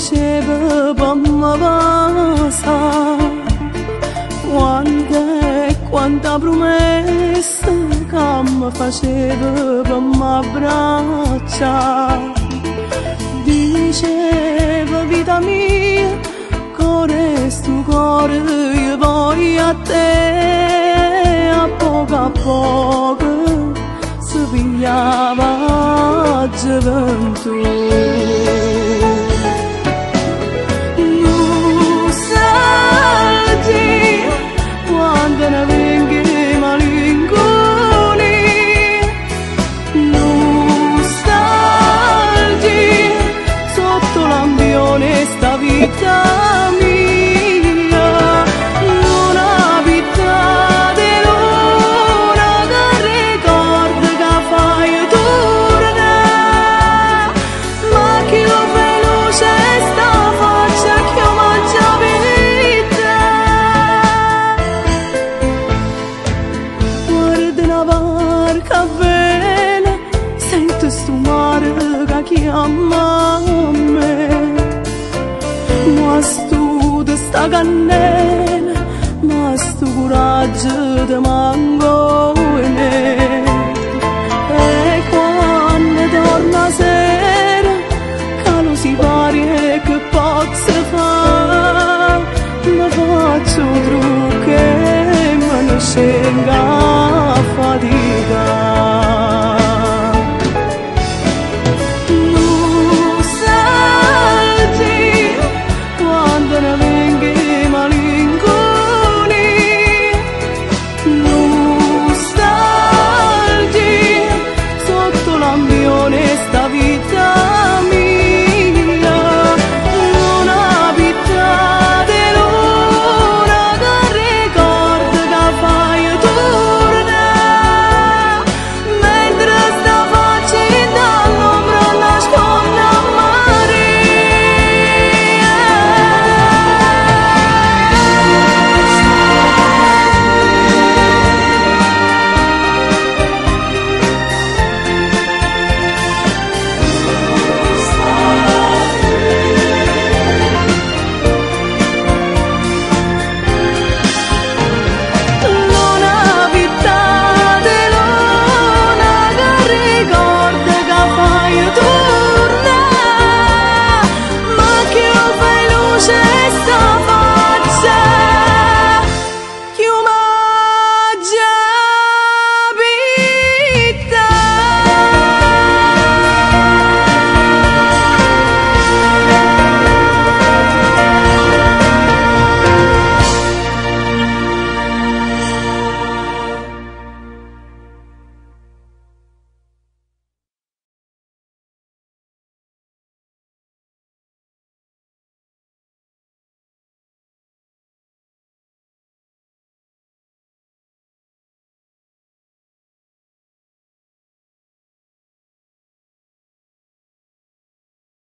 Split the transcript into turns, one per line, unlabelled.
faceva per me passare, quanta promessa che mi faceva per me abbracciare. Diceva vita mia, cuore sto cuore io voglio a te, a poco si pigliava gioventù. Nostalgia, quando ne vengi malinconi, nostalgia, sotto l'ambione sta vita mia, una vita di luna che ricorda che fai tornare, ma chi lo veloce sta faccia che io mangia vita. Guarda una barca a vela, sento sto mare che chiama me, ma studia sta cannella, ma sto coraggio ti manco in me.